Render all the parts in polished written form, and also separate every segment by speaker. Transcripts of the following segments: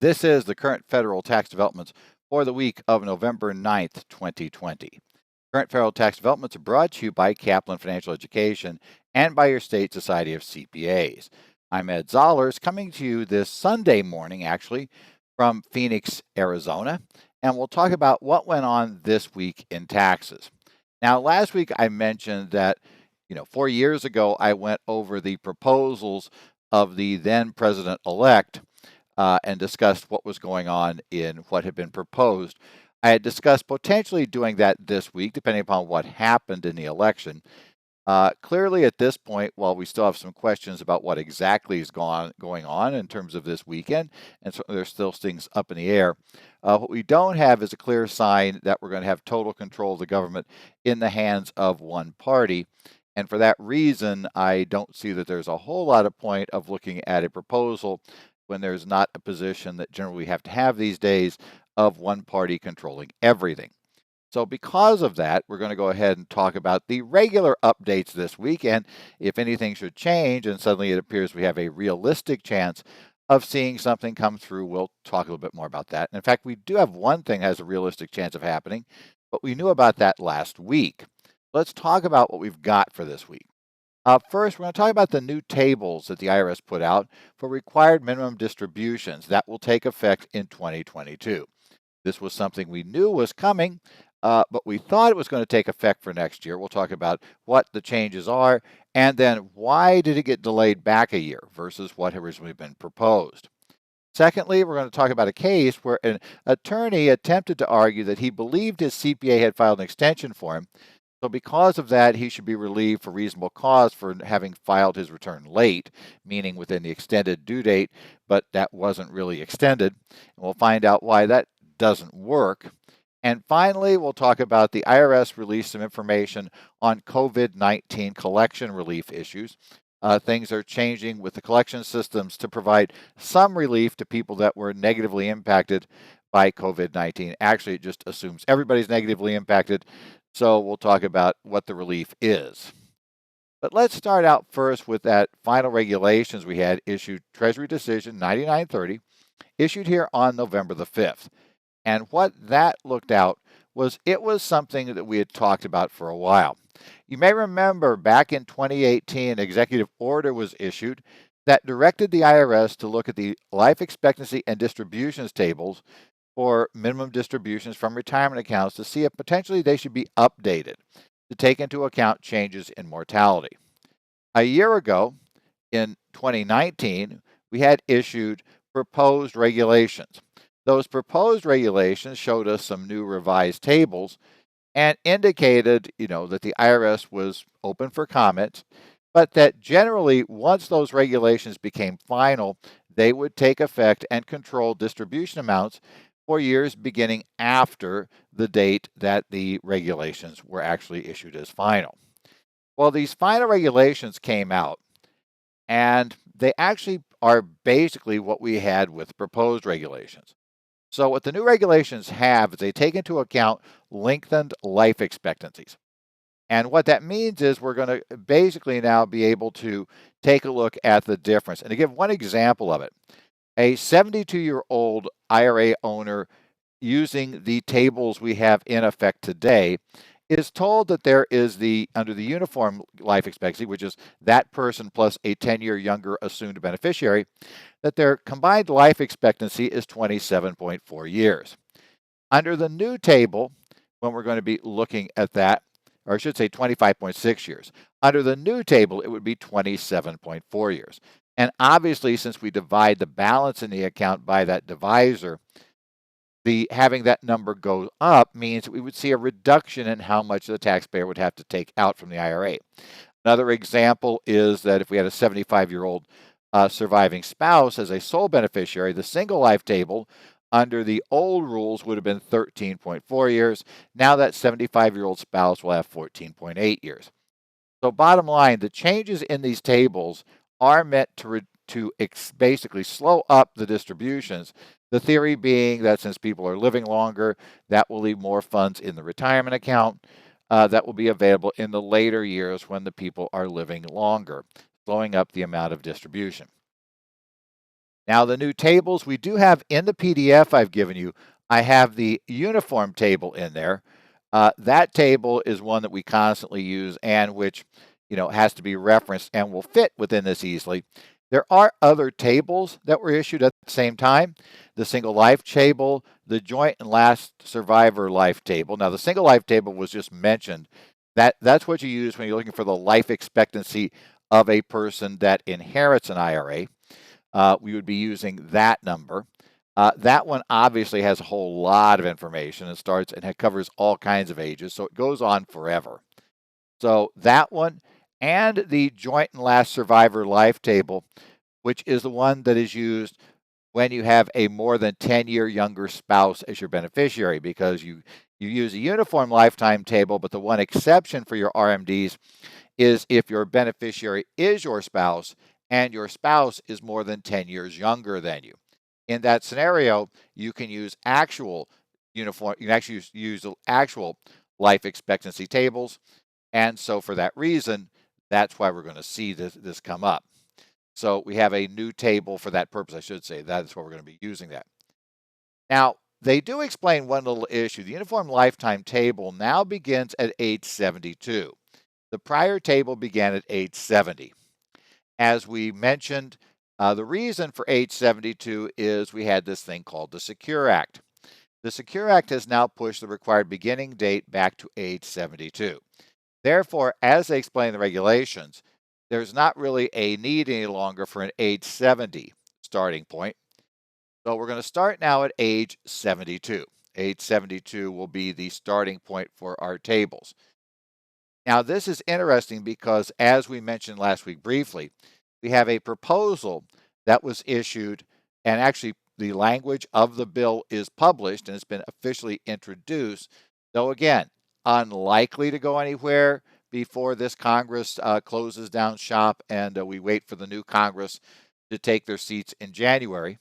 Speaker 1: This is the current federal tax developments for the week of November 9th, 2020. Current federal tax developments are brought to you by Kaplan Financial Education and by your state Society of CPAs. I'm Ed Zollers, coming to you this Sunday morning, actually, from Phoenix, Arizona, and we'll talk about what went on this week in taxes. Now, last week I mentioned that, 4 years ago I went over the proposals of the then president-elect and discussed what was going on in what had been proposed. I had discussed potentially doing that this week, depending upon what happened in the election. Clearly, at this point, while we still have some questions about what exactly is going on in terms of this weekend, and so there's still things up in the air, what we don't have is a clear sign that we're going to have total control of the government in the hands of one party. And for that reason, I don't see that there's a whole lot of point of looking at a proposal when there's not a position that generally we have to have these days of one party controlling everything. So because of that, we're going to go ahead and talk about the regular updates this week. And if anything should change and suddenly it appears we have a realistic chance of seeing something come through, we'll talk a little bit more about that. And in fact, we do have one thing that has a realistic chance of happening, but we knew about that last week. Let's talk about what we've got for this week. First, we're going to talk about the new tables that the IRS put out for required minimum distributions that will take effect in 2022. This was something we knew was coming, but we thought it was going to take effect for next year. We'll talk about what the changes are and then why did it get delayed back a year versus what had originally been proposed. Secondly, we're going to talk about a case where an attorney attempted to argue that he believed his CPA had filed an extension for him. So because of that, he should be relieved for reasonable cause for having filed his return late, meaning within the extended due date, but that wasn't really extended. And we'll find out why that doesn't work. And finally, we'll talk about the IRS released some information on COVID-19 collection relief issues. Things are changing with the collection systems to provide some relief to people that were negatively impacted by COVID-19. Actually, it just assumes everybody's negatively impacted. So we'll talk about what the relief is. But let's start out first with that final regulations we had issued, Treasury Decision 9930, issued here on November the 5th. And what that looked out was it was something that we had talked about for a while. You may remember back in 2018, an executive order was issued that directed the IRS to look at the life expectancy and distributions tables for minimum distributions from retirement accounts to see if potentially they should be updated to take into account changes in mortality. A year ago, in 2019, we had issued proposed regulations. Those proposed regulations showed us some new revised tables and indicated, that the IRS was open for comment, but that generally, once those regulations became final, they would take effect and control distribution amounts for years beginning after the date that the regulations were actually issued as final. Well, these final regulations came out, and they actually are basically what we had with proposed regulations. So what the new regulations have is they take into account lengthened life expectancies. And what that means is we're going to basically now be able to take a look at the difference. And to give one example of it, a 72-year-old IRA owner using the tables we have in effect today is told that there is under the uniform life expectancy, which is that person plus a 10-year younger assumed beneficiary, that their combined life expectancy is 27.4 years. Under the new table, when we're going to be looking at that, or I should say 25.6 years. Under the new table, it would be 27.4 years. And obviously, since we divide the balance in the account by that divisor, having that number go up means that we would see a reduction in how much the taxpayer would have to take out from the IRA. Another example is that if we had a 75-year-old surviving spouse as a sole beneficiary, the single life table under the old rules would have been 13.4 years. Now that 75-year-old spouse will have 14.8 years. So bottom line, the changes in these tables are meant to basically slow up the distributions. The theory being that since people are living longer, that will leave more funds in the retirement account that will be available in the later years when the people are living longer, slowing up the amount of distribution. Now, the new tables we do have in the PDF I've given you, I have the uniform table in there. That table is one that we constantly use and which, has to be referenced and will fit within this easily. There are other tables that were issued at the same time. The single life table, the joint and last survivor life table. Now, the single life table was just mentioned. That's what you use when you're looking for the life expectancy of a person that inherits an IRA. We would be using that number. That one obviously has a whole lot of information and starts and it covers all kinds of ages, so it goes on forever. So that one and the joint and last survivor life table, which is the one that is used when you have a more than 10-year younger spouse as your beneficiary, because you use a uniform lifetime table, but the one exception for your RMDs is if your beneficiary is your spouse and your spouse is more than 10 years younger than you. In that scenario, you can use actual uniform, you can actually use actual life expectancy tables. And so for that reason, that's why we're going to see this come up. So we have a new table for that purpose, I should say. That is what we're going to be using that. Now, they do explain one little issue. The uniform lifetime table now begins at age 72. The prior table began at age 70. As we mentioned, the reason for age 72 is we had this thing called the Secure Act. The Secure Act has now pushed the required beginning date back to age 72. Therefore, as they explain the regulations, there's not really a need any longer for an age 70 starting point. So we're going to start now at age 72. Age 72 will be the starting point for our tables. Now, this is interesting because, as we mentioned last week briefly, we have a proposal that was issued, and actually the language of the bill is published and it's been officially introduced, though again, unlikely to go anywhere before this Congress closes down shop and we wait for the new Congress to take their seats in January.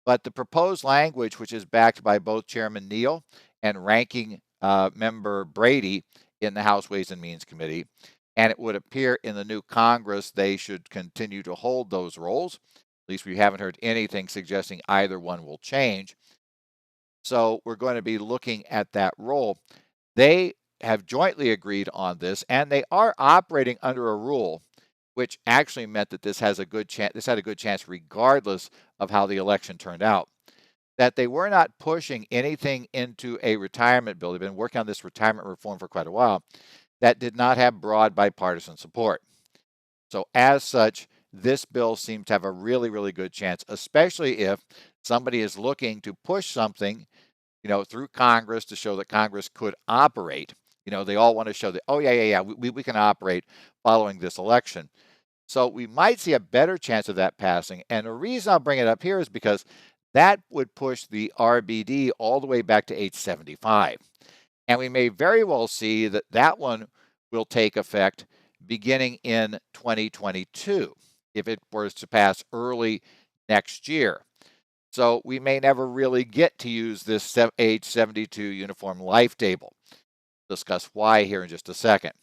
Speaker 1: But the proposed language, which is backed by both Chairman Neal and Ranking Member Brady in the House Ways and Means Committee, and it would appear in the new Congress they should continue to hold those roles. At least we haven't heard anything suggesting either one will change. So we're going to be looking at that role. They have jointly agreed on this, and they are operating under a rule which actually meant that this has a good chance. This had a good chance, regardless of how the election turned out. That they were not pushing anything into a retirement bill. They've been working on this retirement reform for quite a while. That did not have broad bipartisan support. So, as such, this bill seems to have a really, really good chance, especially if somebody is looking to push something, through Congress to show that Congress could operate. They all want to show that, oh, yeah, we can operate following this election. So we might see a better chance of that passing. And the reason I'll bring it up here is because that would push the RBD all the way back to age 75. And we may very well see that that one will take effect beginning in 2022 if it was to pass early next year. So we may never really get to use this age 72 uniform life table. We'll discuss why here in just a second.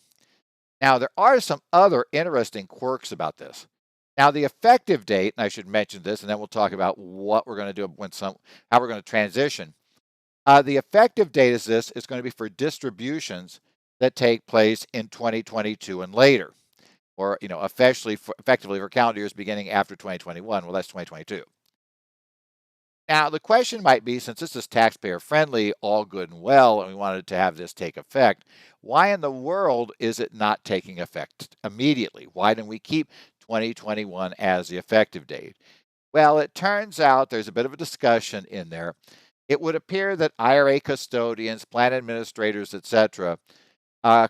Speaker 1: Now, there are some other interesting quirks about this. Now, the effective date, and I should mention this, and then we'll talk about what we're going to do how we're going to transition. The effective date is going to be for distributions that take place in 2022 and later, or effectively for calendar years beginning after 2021. Well, that's 2022. Now, the question might be, since this is taxpayer friendly, all good and well, and we wanted to have this take effect, why in the world is it not taking effect immediately? Why didn't we keep 2021 as the effective date? Well, it turns out there's a bit of a discussion in there. It would appear that IRA custodians, plan administrators, etc.,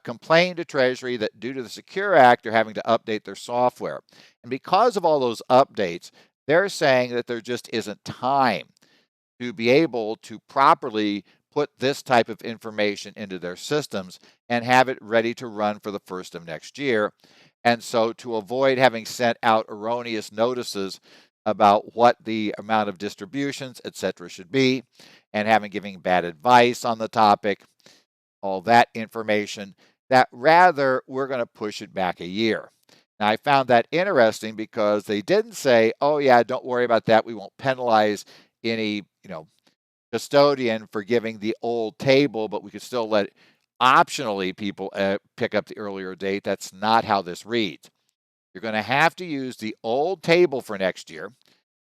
Speaker 1: complained to Treasury that due to the Secure Act, they're having to update their software. And because of all those updates, they're saying that there just isn't time to be able to properly put this type of information into their systems and have it ready to run for the first of next year. And so to avoid having sent out erroneous notices about what the amount of distributions, etc., should be, and having giving bad advice on the topic, all that information, that rather we're going to push it back a year. Now, I found that interesting because they didn't say, oh, yeah, don't worry about that. We won't penalize any, custodian for giving the old table, but we could still let optionally people pick up the earlier date. That's not how this reads. You're going to have to use the old table for next year.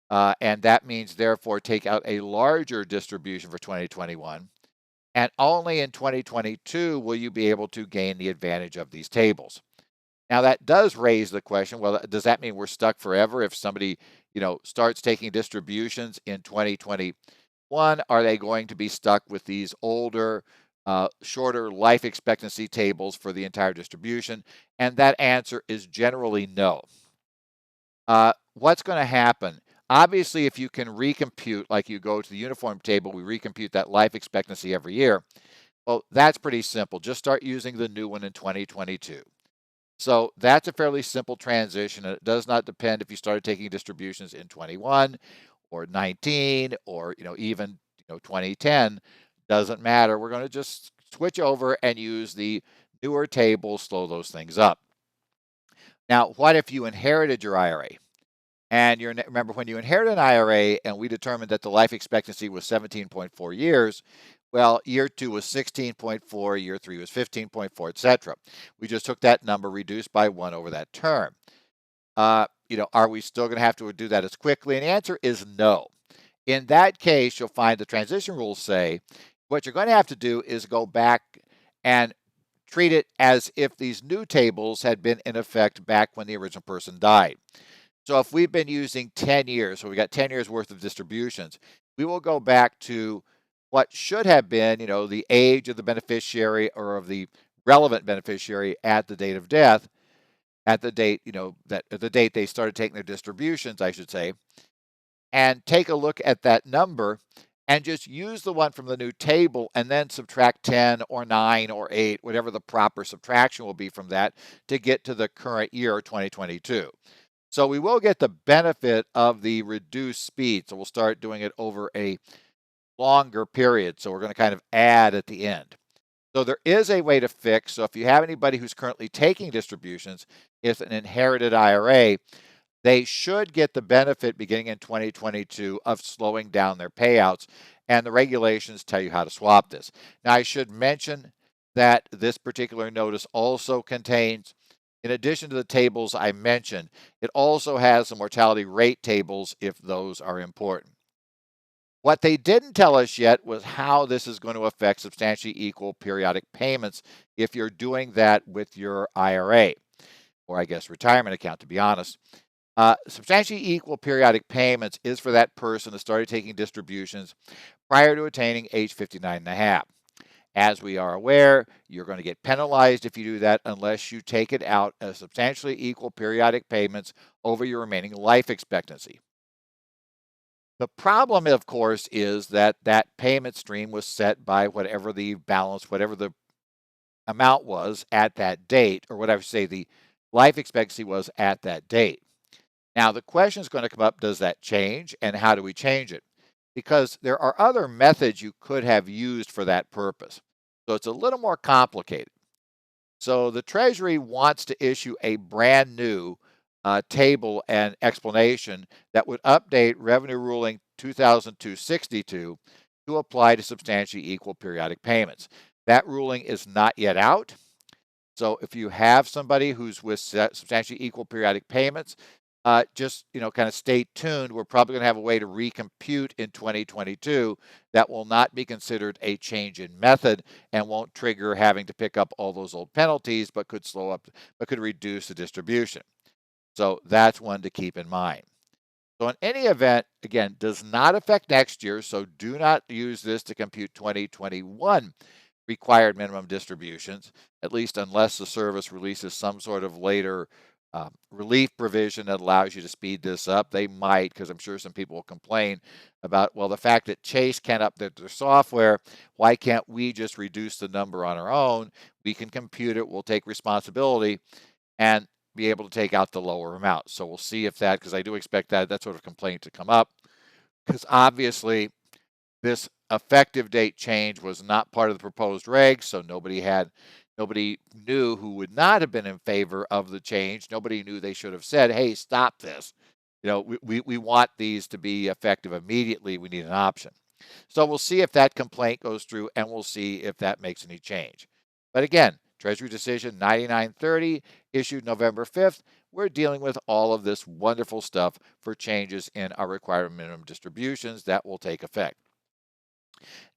Speaker 1: And that means, therefore, take out a larger distribution for 2021. And only in 2022 will you be able to gain the advantage of these tables. Now, that does raise the question, well, does that mean we're stuck forever if somebody, starts taking distributions in 2021? Are they going to be stuck with these older, shorter life expectancy tables for the entire distribution? And that answer is generally no. What's going to happen? Obviously, if you can recompute, like you go to the uniform table, we recompute that life expectancy every year. Well, that's pretty simple. Just start using the new one in 2022. So that's a fairly simple transition, and it does not depend if you started taking distributions in 21 or 19 or even 2010. Doesn't matter. We're going to just switch over and use the newer table, slow those things up. Now, what if you inherited your IRA? And remember, when you inherit an IRA and we determined that the life expectancy was 17.4 years, well, year 2 was 16.4, year 3 was 15.4, etc. We just took that number, reduced by 1 over that term. Are we still going to have to do that as quickly? And the answer is no. In that case, you'll find the transition rules say what you're going to have to do is go back and treat it as if these new tables had been in effect back when the original person died. So if we've been using 10 years, so we got 10 years worth of distributions, we will go back to what should have been, the age of the beneficiary or of the relevant beneficiary at the date of death, at the date, that at the date they started taking their distributions, I should say, and take a look at that number and just use the one from the new table and then subtract 10 or 9 or 8, whatever the proper subtraction will be from that to get to the current year, 2022. So we will get the benefit of the reduced speed. So we'll start doing it over a longer period. So we're going to kind of add at the end. So there is a way to fix. So if you have anybody who's currently taking distributions, it's an inherited IRA, they should get the benefit beginning in 2022 of slowing down their payouts. And the regulations tell you how to swap this. Now, I should mention that this particular notice also contains, in addition to the tables I mentioned, it also has the mortality rate tables if those are important. What they didn't tell us yet was how this is going to affect substantially equal periodic payments if you're doing that with your IRA, or I guess retirement account, to be honest. Substantially equal periodic payments is for that person that started taking distributions prior to attaining age 59 and a half. As we are aware, you're going to get penalized if you do that unless you take it out as substantially equal periodic payments over your remaining life expectancy. The problem, of course, is that that payment stream was set by whatever the balance, whatever the amount was at that date, or whatever say the life expectancy was at that date. Now, the question is going to come up, does that change, and how do we change it? Because there are other methods you could have used for that purpose. So it's a little more complicated. So the Treasury wants to issue a brand new table and explanation that would update Revenue Ruling 2002-62 to apply to substantially equal periodic payments. That ruling is not yet out. So if you have somebody who's with substantially equal periodic payments, just kind of stay tuned. We're probably going to have a way to recompute in 2022 that will not be considered a change in method and won't trigger having to pick up all those old penalties, but could could reduce the distribution. So that's one to keep in mind. So in any event, again, does not affect next year. So do not use this to compute 2021 required minimum distributions, at least unless the service releases some sort of later relief provision that allows you to speed this up. They might, because I'm sure some people will complain about, well, the fact that Chase can't update their software, why can't we just reduce the number on our own? We can compute it, we'll take responsibility, and be able to take out the lower amount. So we'll see if that, because I do expect that sort of complaint to come up, because obviously this effective date change was not part of the proposed regs, so nobody had Nobody knew who would not have been in favor of the change. Nobody knew they should have said, hey, stop this. We want these to be effective immediately. We need an option. So we'll see if that complaint goes through, and we'll see if that makes any change. But again, Treasury Decision 9930 issued November 5th. We're dealing with all of this wonderful stuff for changes in our required minimum distributions that will take effect.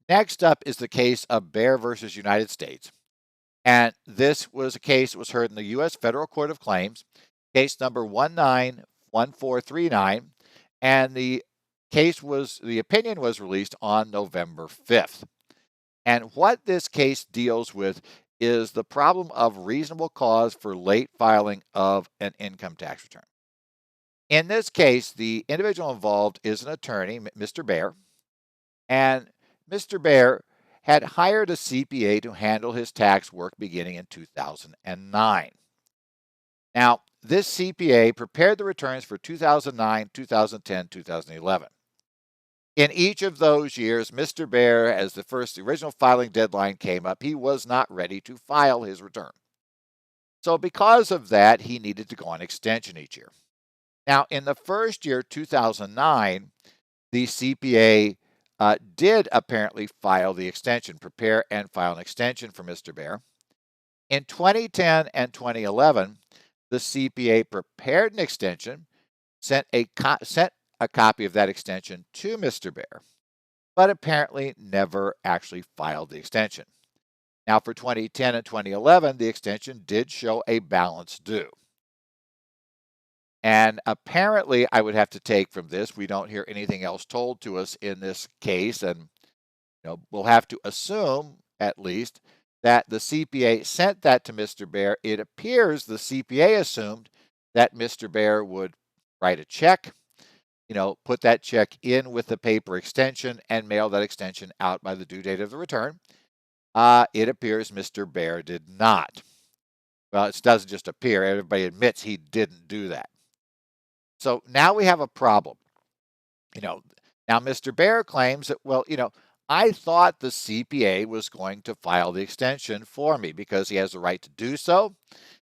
Speaker 1: Next up is the case of Bear versus United States. And this was a case that was heard in the U.S. Federal Court of Claims, case number 191439. And the opinion was released on November 5th. And what this case deals with is the problem of reasonable cause for late filing of an income tax return. In this case, the individual involved is an attorney, Mr. Bear, and Mr. Bear had hired a CPA to handle his tax work beginning in 2009. Now, this CPA prepared the returns for 2009, 2010, 2011. In each of those years, Mr. Bear, as the original filing deadline came up, he was not ready to file his return. So because of that, he needed to go on extension each year. Now, in the first year, 2009, the CPA did apparently file the extension, prepare and file an extension for Mr. Bear. In 2010 and 2011, the CPA prepared an extension, sent a copy of that extension to Mr. Bear, but apparently never actually filed the extension. Now, for 2010 and 2011, the extension did show a balance due. And apparently, I would have to take from this, we don't hear anything else told to us in this case, and we'll have to assume, at least, that the CPA sent that to Mr. Bear. It appears the CPA assumed that Mr. Bear would write a check, put that check in with the paper extension and mail that extension out by the due date of the return. It appears Mr. Bear did not. Well, it doesn't just appear. Everybody admits he didn't do that. So now we have a problem. Now Mr. Bear claims that, well, I thought the CPA was going to file the extension for me because he has the right to do so,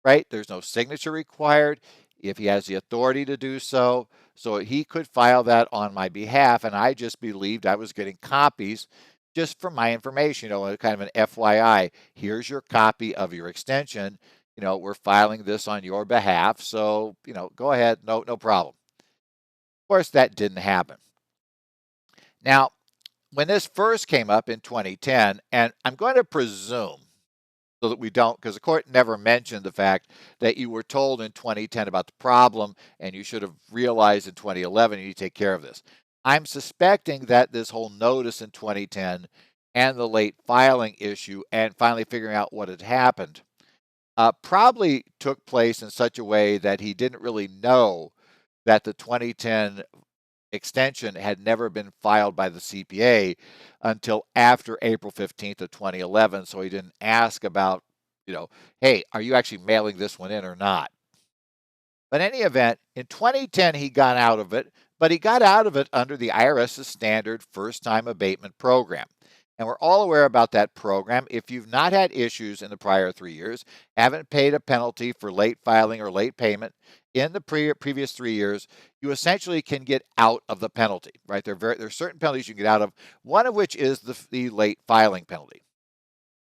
Speaker 1: right? There's no signature required if he has the authority to do so. So he could file that on my behalf, and I just believed I was getting copies just for my information, kind of an FYI. Here's your copy of your extension. We're filing this on your behalf, so, go ahead, no problem. Of course, that didn't happen. Now, when this first came up in 2010, and I'm going to presume, so that we don't, because the court never mentioned the fact that you were told in 2010 about the problem, and you should have realized in 2011 you need to take care of this. I'm suspecting that this whole notice in 2010 and the late filing issue and finally figuring out what had happened probably took place in such a way that he didn't really know that the 2010 extension had never been filed by the CPA until after April 15th of 2011. So he didn't ask about, hey, are you actually mailing this one in or not? But in any event, in 2010, he got out of it, but he got out of it under the IRS's standard first-time abatement program. And we're all aware about that program. If you've not had issues in the prior 3 years, haven't paid a penalty for late filing or late payment in the previous 3 years, you essentially can get out of the penalty, right? There are certain penalties you can get out of, one of which is the late filing penalty.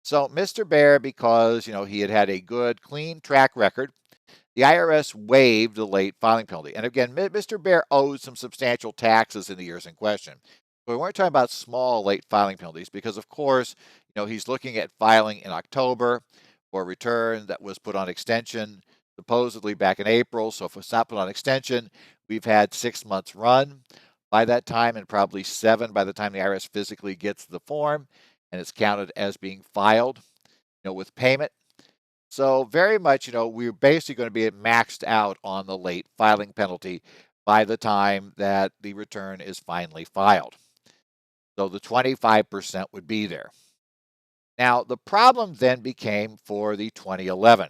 Speaker 1: So Mr. Bear, because he had a good, clean track record, the IRS waived the late filing penalty. And again, Mr. Bear owes some substantial taxes in the years in question. But we weren't talking about small late filing penalties because, of course, he's looking at filing in October for a return that was put on extension supposedly back in April. So if it's not put on extension, we've had 6 months run by that time and probably 7 by the time the IRS physically gets the form and it's counted as being filed, with payment. So very much, we're basically going to be maxed out on the late filing penalty by the time that the return is finally filed. So the 25% would be there. Now, the problem then became for the 2011.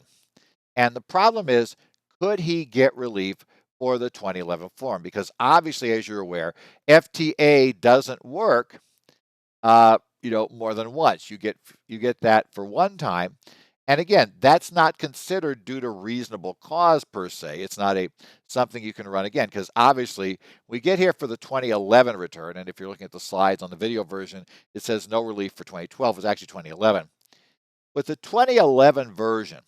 Speaker 1: And the problem is, could he get relief for the 2011 form? Because obviously, as you're aware, FTA doesn't work, more than once. You get that for one time. And again, that's not considered due to reasonable cause per se. It's not a something you can run again, because obviously we get here for the 2011 return, and if you're looking at the slides on the video version, it says no relief for 2012. It's actually 2011. With the 2011 version,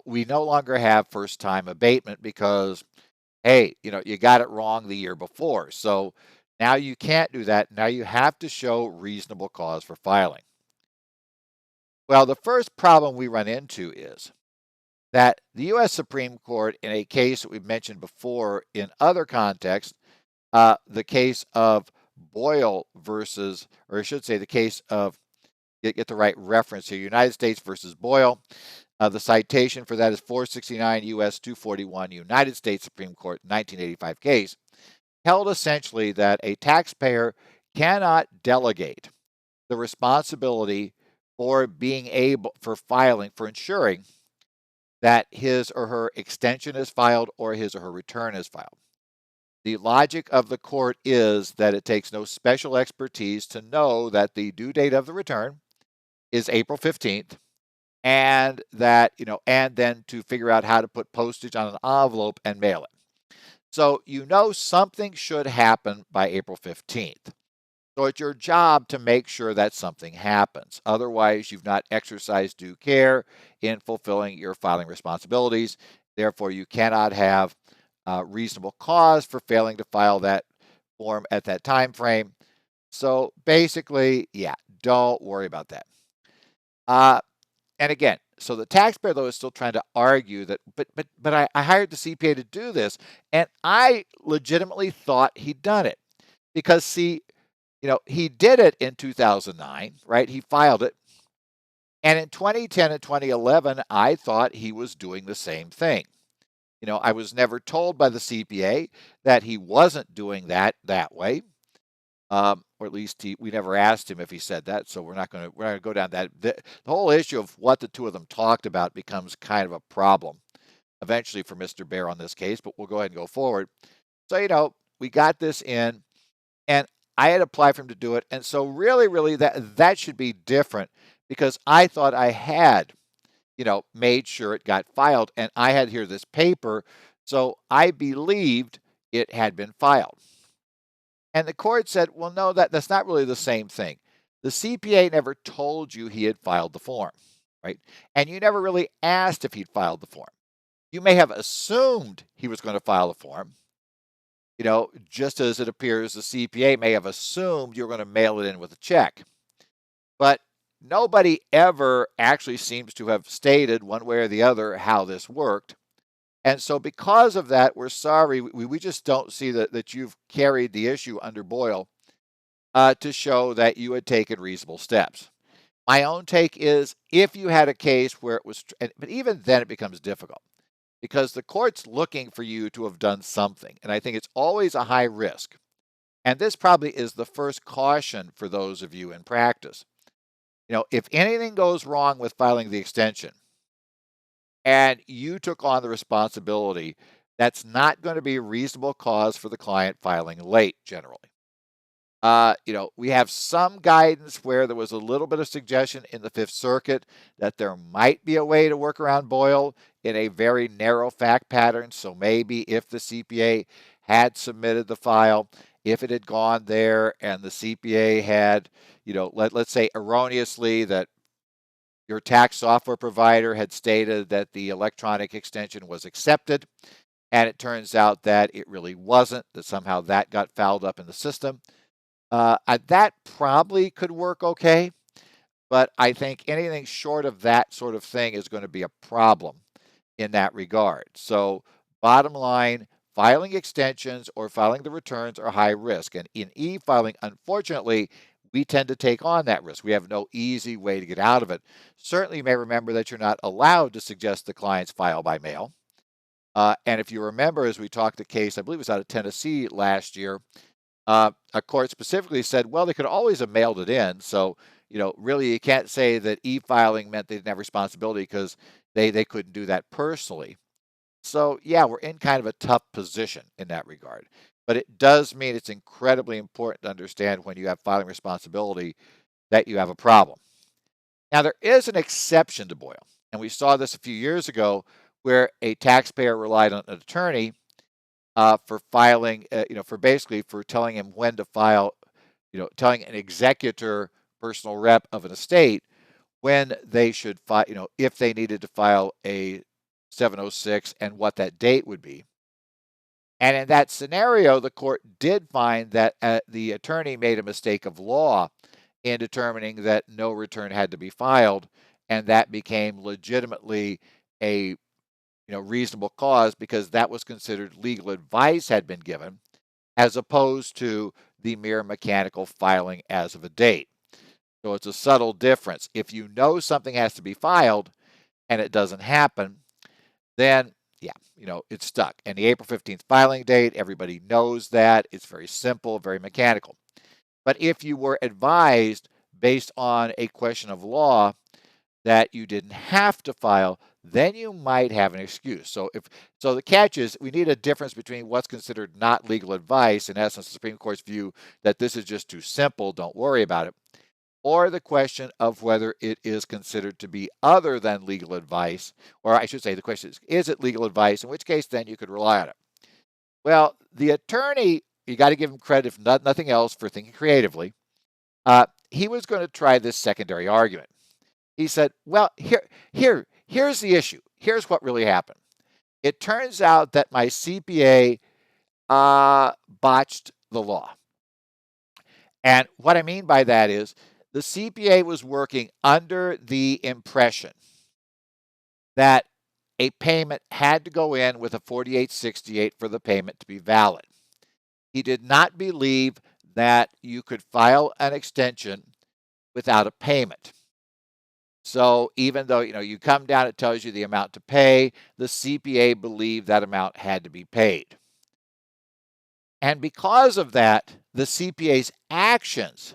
Speaker 1: we no longer have first time abatement because, hey, you got it wrong the year before. So now you can't do that. Now you have to show reasonable cause for filing. Well, the first problem we run into is that the U.S. Supreme Court, in a case that we've mentioned before in other contexts, the case of Boyle versus, or I should say, the case of, get the right reference here, United States versus Boyle. The citation for that is 469 U.S. 241, United States Supreme Court 1985 case, held essentially that a taxpayer cannot delegate the responsibility for being able, for filing, for ensuring that his or her extension is filed or his or her return is filed. The logic of the court is that it takes no special expertise to know that the due date of the return is April 15th, and that, and then to figure out how to put postage on an envelope and mail it. So, something should happen by April 15th. So it's your job to make sure that something happens. Otherwise, you've not exercised due care in fulfilling your filing responsibilities. Therefore, you cannot have reasonable cause for failing to file that form at that time frame. So basically, yeah, don't worry about that. And again, so the taxpayer though is still trying to argue that, but I hired the CPA to do this, and I legitimately thought he'd done it because see, he did it in 2009, right? He filed it. And in 2010 and 2011, I thought he was doing the same thing. I was never told by the CPA that he wasn't doing that way. Or at least we never asked him if he said that, so we're not going to go down that. The whole issue of what the two of them talked about becomes kind of a problem eventually for Mr. Bear on this case, but we'll go ahead and go forward. So, we got this in, and I had applied for him to do it. And so really, that should be different because I thought I had, made sure it got filed, and I had here this paper. So I believed it had been filed. And the court said, well, no, that's not really the same thing. The CPA never told you he had filed the form, right? And you never really asked if he'd filed the form. You may have assumed he was going to file the form, just as it appears the CPA may have assumed you're going to mail it in with a check. But nobody ever actually seems to have stated one way or the other how this worked. And so because of that, we're sorry. We just don't see that you've carried the issue under Boyle to show that you had taken reasonable steps. My own take is if you had a case where it was, but even then it becomes difficult because the court's looking for you to have done something. And I think it's always a high risk. And this probably is the first caution for those of you in practice. If anything goes wrong with filing the extension and you took on the responsibility, that's not going to be a reasonable cause for the client filing late generally. We have some guidance where there was a little bit of suggestion in the Fifth Circuit that there might be a way to work around Boyle in a very narrow fact pattern. So maybe if the CPA had submitted the file, if it had gone there and the CPA had, let's say erroneously that your tax software provider had stated that the electronic extension was accepted, and it turns out that it really wasn't, that somehow that got fouled up in the system. That probably could work okay, but I think anything short of that sort of thing is going to be a problem in that regard. So bottom line, filing extensions or filing the returns are high risk. And in e-filing, unfortunately, we tend to take on that risk. We have no easy way to get out of it. Certainly, you may remember that you're not allowed to suggest the clients file by mail. And if you remember, as we talked the case, I believe it was out of Tennessee last year, a court specifically said, well, they could always have mailed it in. So, really, you can't say that e-filing meant they didn't have responsibility because they couldn't do that personally. So, yeah, we're in kind of a tough position in that regard. But it does mean it's incredibly important to understand when you have filing responsibility that you have a problem. Now, there is an exception to Boyle, and we saw this a few years ago where a taxpayer relied on an attorney for filing, for basically for telling him when to file, telling an executor, personal rep of an estate when they should file, if they needed to file a 706 and what that date would be. And in that scenario, the court did find that the attorney made a mistake of law in determining that no return had to be filed, and that became legitimately a reasonable cause because that was considered legal advice had been given, as opposed to the mere mechanical filing as of a date. So it's a subtle difference. If you know something has to be filed and it doesn't happen, then yeah, it's stuck. And the April 15th filing date, everybody knows that. It's very simple, very mechanical. But if you were advised based on a question of law that you didn't have to file, then you might have an excuse. So the catch is we need a difference between what's considered not legal advice, in essence, the Supreme Court's view that this is just too simple, don't worry about it, or the question of whether it is considered to be other than legal advice, or I should say the question is it legal advice, in which case then you could rely on it. Well, the attorney, you got to give him credit, if nothing else, for thinking creatively. He was going to try this secondary argument. He said, well, here's the issue. Here's what really happened. It turns out that my CPA botched the law. And what I mean by that is the CPA was working under the impression that a payment had to go in with a 4868 for the payment to be valid. He did not believe that you could file an extension without a payment. So even though you come down, it tells you the amount to pay, the CPA believed that amount had to be paid. And because of that, the CPA's actions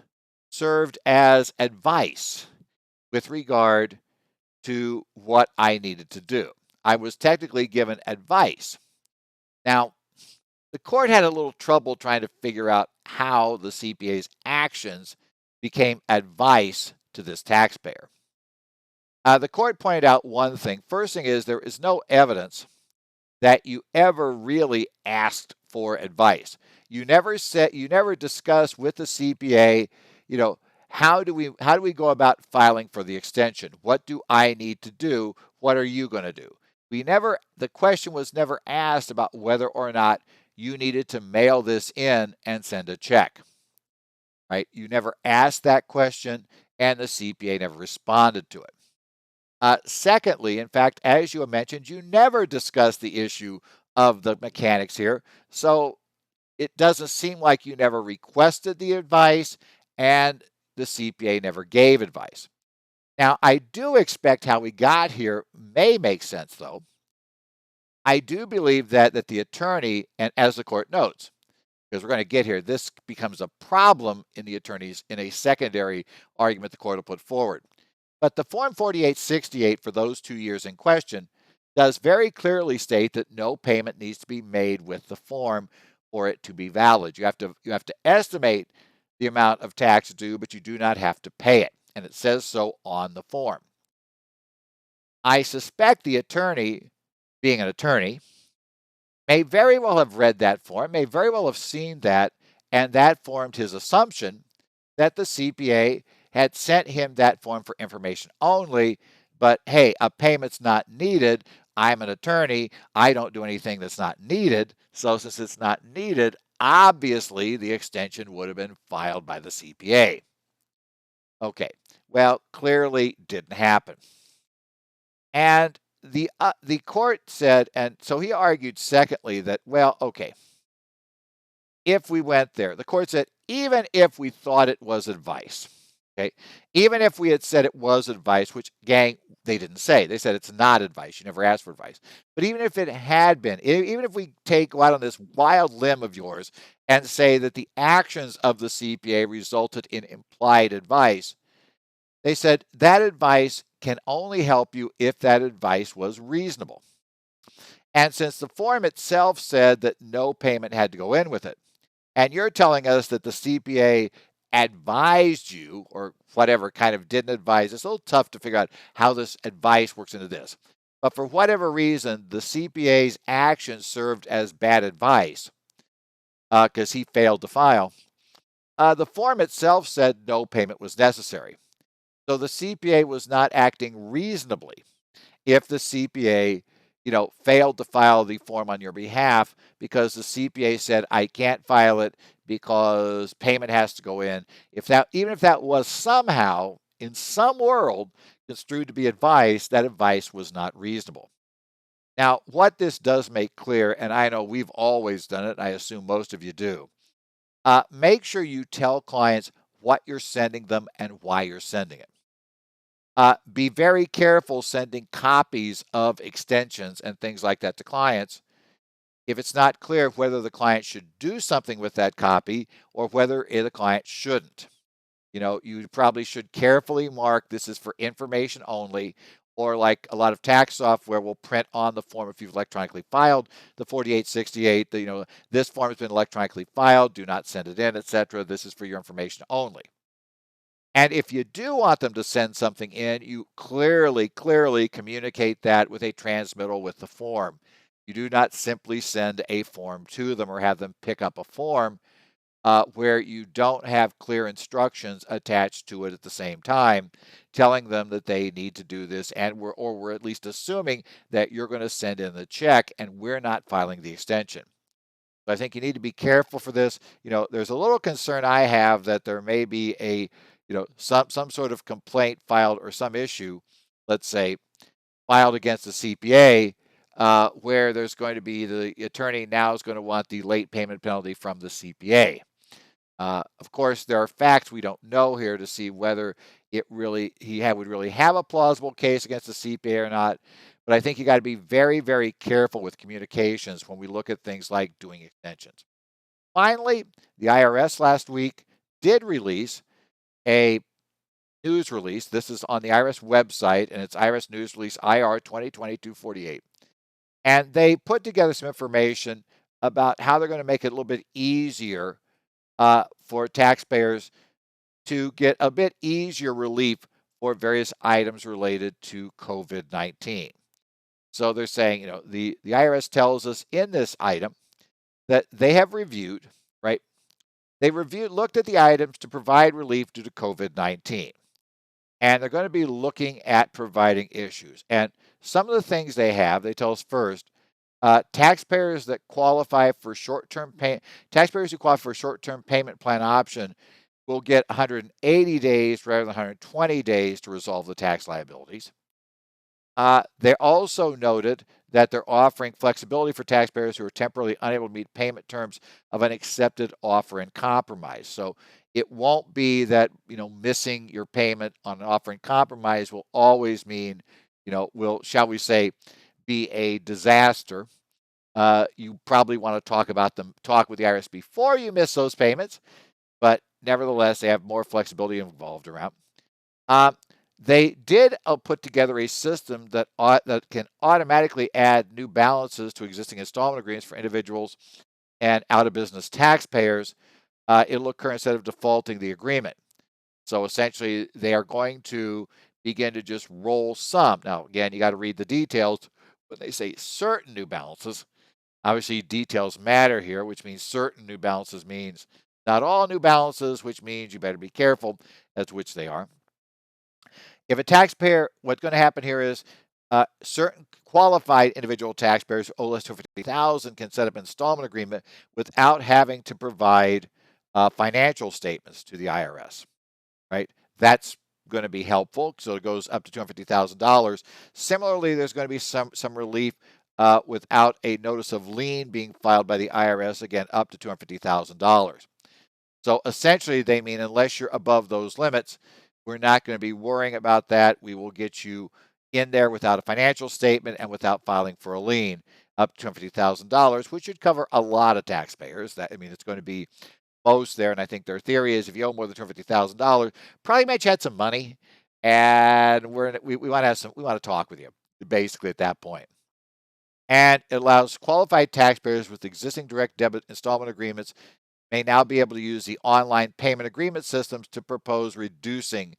Speaker 1: served as advice with regard to what I needed to do. I was technically given advice. Now, the court had a little trouble trying to figure out how the CPA's actions became advice to this taxpayer. The court pointed out one thing. First thing is there is no evidence that you ever really asked for advice. You never discussed with the CPA, how do we go about filing for the extension? What do I need to do? What are you going to do? The question was never asked about whether or not you needed to mail this in and send a check. Right? You never asked that question, and the CPA never responded to it. Secondly, in fact, as you mentioned, you never discussed the issue of the mechanics here. So it doesn't seem like you never requested the advice and the CPA never gave advice. Now, I do expect how we got here may make sense, though. I do believe that the attorney, and as the court notes, because we're going to get here, this becomes a problem in the attorneys in a secondary argument the court will put forward. But the Form 4868 for those 2 years in question does very clearly state that no payment needs to be made with the form for it to be valid. You have to estimate the amount of tax due, but you do not have to pay it. And it says so on the form. I suspect the attorney, being an attorney, may very well have read that form, may very well have seen that, and that formed his assumption that the CPA had sent him that form for information only, but hey, a payment's not needed. I'm an attorney. I don't do anything that's not needed. So since it's not needed, obviously the extension would have been filed by the CPA. Okay, well, clearly didn't happen. And the court said, and so he argued secondly that, well, okay, if we went there, the court said, even if we thought it was advice, okay, even if we had said it was advice, which, gang, they didn't say. They said it's not advice. You never asked for advice. But even if it had been, even if we go out on this wild limb of yours and say that the actions of the CPA resulted in implied advice, they said that advice can only help you if that advice was reasonable. And since the form itself said that no payment had to go in with it, and you're telling us that the CPA advised you or whatever kind of didn't advise. It's a little tough to figure out how this advice works into this. But for whatever reason, the CPA's actions served as bad advice because he failed to file. The form itself said no payment was necessary. So the CPA was not acting reasonably if the CPA, failed to file the form on your behalf because the CPA said, I can't file it because payment has to go in. Even if that was somehow in some world construed to be advice, that advice was not reasonable. Now, what this does make clear, and I know we've always done it, I assume most of you do, make sure you tell clients what you're sending them and why you're sending it. Be very careful sending copies of extensions and things like that to clients if it's not clear whether the client should do something with that copy or whether the client shouldn't. You probably should carefully mark this is for information only, or like a lot of tax software will print on the form if you've electronically filed the 4868, this form has been electronically filed, do not send it in, etc. This is for your information only. And if you do want them to send something in, you clearly communicate that with a transmittal with the form. You do not simply send a form to them or have them pick up a form where you don't have clear instructions attached to it at the same time, telling them that they need to do this, and we're at least assuming that you're going to send in the check and we're not filing the extension. So I think you need to be careful for this. There's a little concern I have that there may be some sort of complaint filed or some issue, let's say, filed against the CPA, where there's going to be the attorney now is going to want the late payment penalty from the CPA. Of course, there are facts we don't know here to see whether he would really have a plausible case against the CPA or not. But I think you got to be very, very careful with communications when we look at things like doing extensions. Finally, the IRS last week did release a news release. This is on the IRS website, and it's IRS News Release IR 2022-48. And they put together some information about how they're going to make it a little bit easier for taxpayers to get a bit easier relief for various items related to COVID-19. So they're saying, the IRS tells us in this item that they have reviewed, right? They looked at the items to provide relief due to COVID-19. And they're going to be looking at providing issues. And some of the things they tell us first, taxpayers who qualify for a short-term payment plan option will get 180 days rather than 120 days to resolve the tax liabilities. They also noted that they're offering flexibility for taxpayers who are temporarily unable to meet payment terms of an accepted offer in compromise. So it won't be that, missing your payment on an offer in compromise will always mean, shall we say, be a disaster. You probably want to talk with the IRS before you miss those payments, but nevertheless, they have more flexibility involved around. They did put together a system that can automatically add new balances to existing installment agreements for individuals and out-of-business taxpayers. It'll occur instead of defaulting the agreement. So essentially, they are going to begin to just roll some. Now, again, you got to read the details. When they say certain new balances, obviously details matter here, which means certain new balances means not all new balances, which means you better be careful as to which they are. If a taxpayer, what's going to happen here is certain qualified individual taxpayers owe less than $50,000 can set up an installment agreement without having to provide financial statements to the IRS, right? That's going to be helpful. So it goes up to $250,000. Similarly, there's going to be some relief without a notice of lien being filed by the IRS, again, up to $250,000. So essentially, they mean unless you're above those limits, we're not going to be worrying about that. We will get you in there without a financial statement and without filing for a lien up to $250,000, which should cover a lot of taxpayers. It's going to be most there. And I think their theory is if you owe more than $250,000, probably meant you had some money, and we want to talk with you basically at that point. And it allows qualified taxpayers with existing direct debit installment agreements may now be able to use the online payment agreement systems to propose reducing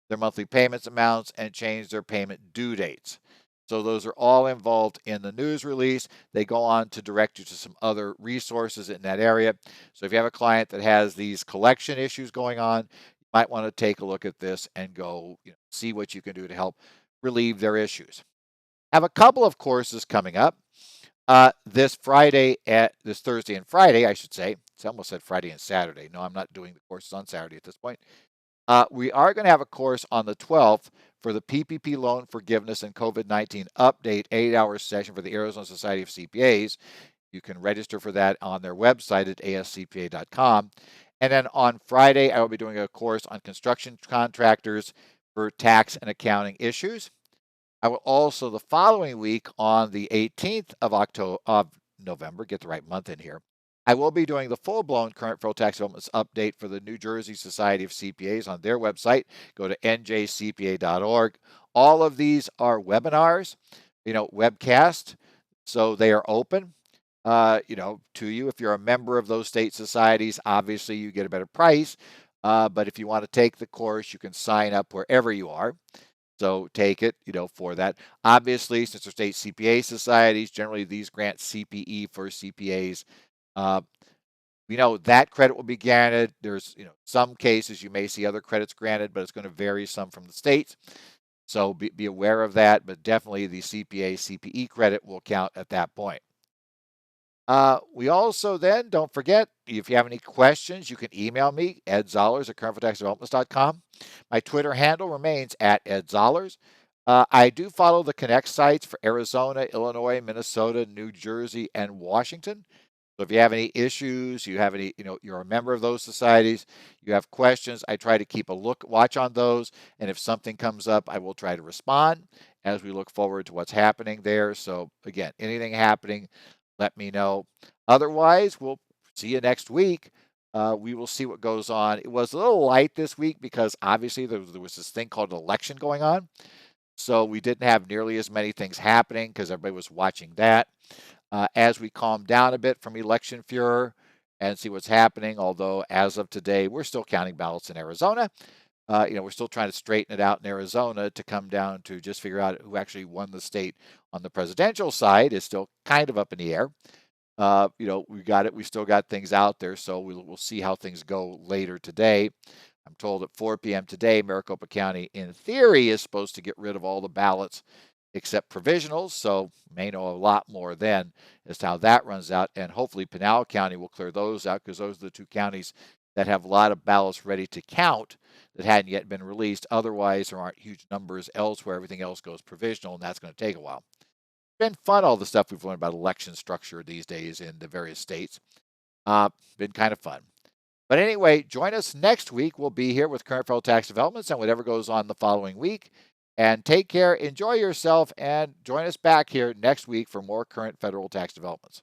Speaker 1: their monthly payments amounts and change their payment due dates. So those are all involved in the news release. They go on to direct you to some other resources in that area. So if you have a client that has these collection issues going on, you might want to take a look at this and go, see what you can do to help relieve their issues. Have a couple of courses coming up. This Thursday and Friday, I should say. It's almost said Friday and Saturday. No, I'm not doing the courses on Saturday at this point. We are going to have a course on the 12th for the PPP loan forgiveness and COVID-19 update 8-hour session for the Arizona Society of CPAs. You can register for that on their website at ascpa.com. And then on Friday, I will be doing a course on construction contractors for tax and accounting issues. I will also, the following week on the 18th of November, get the right month in here, I will be doing the full-blown current federal tax developments update for the New Jersey Society of CPAs on their website. Go to njcpa.org. All of these are webinars, webcast, so they are open, to you. If you're a member of those state societies, obviously you get a better price. But if you want to take the course, you can sign up wherever you are. So take it, for that. Obviously, since they're state CPA societies, generally these grant CPE for CPAs. That credit will be granted. There's, some cases you may see other credits granted, but it's going to vary some from the states. So be aware of that, but definitely the CPA CPE credit will count at that point. We also then, don't forget, if you have any questions, you can email me, Ed Zollers at currentfortaxdevelopments.com. My Twitter handle remains at Ed Zollers. I do follow the Connect sites for Arizona, Illinois, Minnesota, New Jersey, and Washington. So if you have any issues, you're a member of those societies, you have questions, I try to keep a watch on those. And if something comes up, I will try to respond as we look forward to what's happening there. So again, anything happening, let me know. Otherwise, we'll see you next week. We will see what goes on. It was a little light this week because obviously there was this thing called an election going on. So we didn't have nearly as many things happening because everybody was watching that. As we calm down a bit from election furor and see what's happening, although as of today, we're still counting ballots in Arizona. We're still trying to straighten it out in Arizona to come down to just figure out who actually won the state on the presidential side is still kind of up in the air. We got it. We still got things out there, so we'll see how things go later today. I'm told at 4 p.m. today, Maricopa County, in theory, is supposed to get rid of all the ballots except provisionals, so may know a lot more then as to how that runs out. And hopefully Pinal County will clear those out because those are the two counties that have a lot of ballots ready to count that hadn't yet been released. Otherwise, there aren't huge numbers elsewhere. Everything else goes provisional, and that's going to take a while. It's been fun, all the stuff we've learned about election structure these days in the various states. Been kind of fun. But anyway, join us next week. We'll be here with current federal tax developments and whatever goes on the following week. And take care, enjoy yourself, and join us back here next week for more current federal tax developments.